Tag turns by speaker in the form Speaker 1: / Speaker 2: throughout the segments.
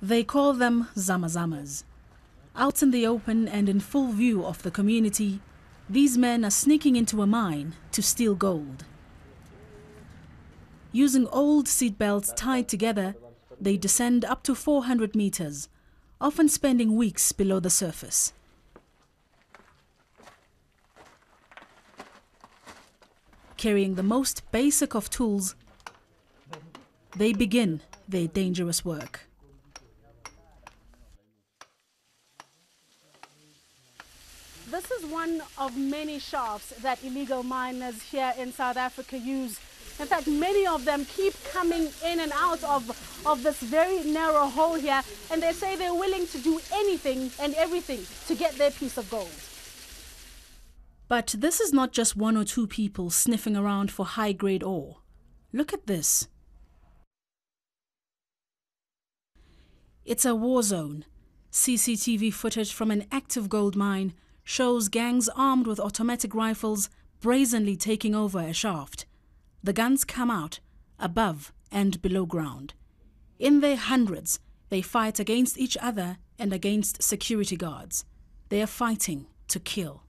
Speaker 1: They call them zamazamas. Out in the open and in full view of the community, these men are sneaking into a mine to steal gold. Using old seat belts tied together, they descend up to 400 meters, often spending weeks below the surface. Carrying the most basic of tools, they begin their dangerous work. This is one of many shafts that illegal miners here in South Africa use. In fact, many of them keep coming in and out of this very narrow hole here, and they say they're willing to do anything and everything to get their piece of gold. But this is not just one or two people sniffing around for high-grade ore. Look at this. It's a war zone. CCTV footage from an active gold mine shows gangs armed with automatic rifles brazenly taking over a shaft. The guns come out above and below ground. In their hundreds, they fight against each other and against security guards. They are fighting to kill.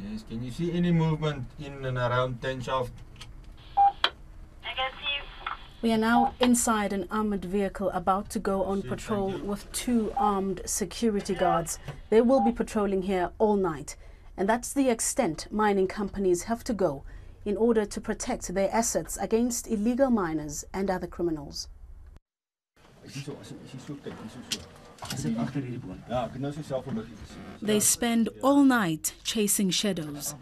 Speaker 2: Yes, can you see any movement in and around 10 shaft?
Speaker 3: I can see.
Speaker 1: We are now inside an armored vehicle about to go on patrol with 2 armed security guards. They will be patrolling here all night. And that's the extent mining companies have to go in order to protect their assets against illegal miners and other criminals. They spend all night chasing shadows.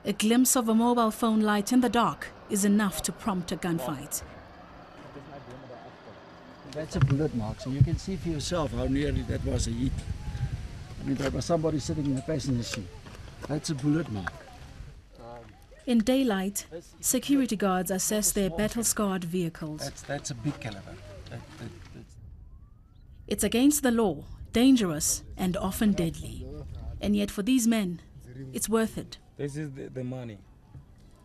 Speaker 1: A glimpse of a mobile phone light in the dark is enough to prompt a gunfight.
Speaker 4: That's a bullet mark, so you can see for yourself how nearly that was a hit. I mean, there was somebody sitting in the passenger seat. That's a bullet mark.
Speaker 1: In daylight, security guards assess their battle-scarred vehicles.
Speaker 4: That's a big caliber.
Speaker 1: It's against the law, dangerous and often deadly. And yet for these men, it's worth it.
Speaker 5: This is the money.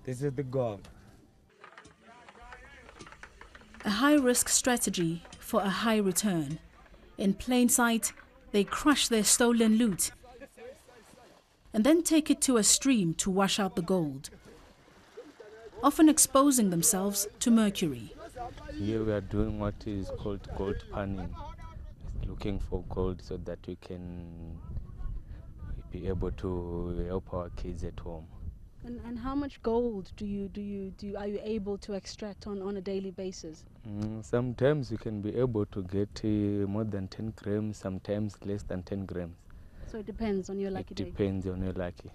Speaker 5: This is the gold.
Speaker 1: A high-risk strategy for a high return. In plain sight, they crush their stolen loot and then take it to a stream to wash out the gold, often exposing themselves to mercury.
Speaker 5: Here we are doing what is called gold panning, looking for gold so that we can be able to help our kids at home.
Speaker 1: And how much gold are you able to extract on a daily basis?
Speaker 5: Sometimes you can be able to get more than 10 grams, sometimes less than 10 grams.
Speaker 1: So it depends on your lucky day?
Speaker 5: It depends on your lucky.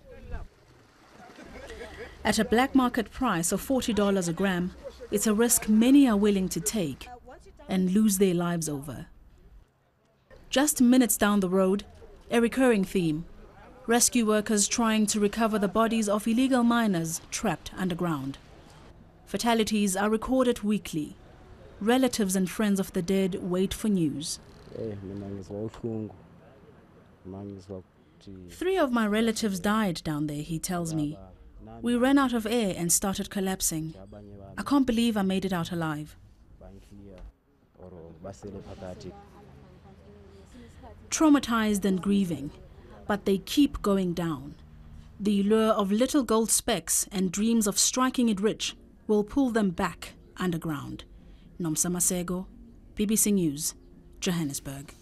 Speaker 1: At a black market price of $40 a gram, it's a risk many are willing to take and lose their lives over. Just minutes down the road, a recurring theme. Rescue workers trying to recover the bodies of illegal miners trapped underground. Fatalities are recorded weekly. Relatives and friends of the dead wait for news. 3 of my relatives died down there, he tells me. We ran out of air and started collapsing. I can't believe I made it out alive. Traumatized and grieving, but they keep going down. The lure of little gold specks and dreams of striking it rich will pull them back underground. Nomsa Masego, BBC News, Johannesburg.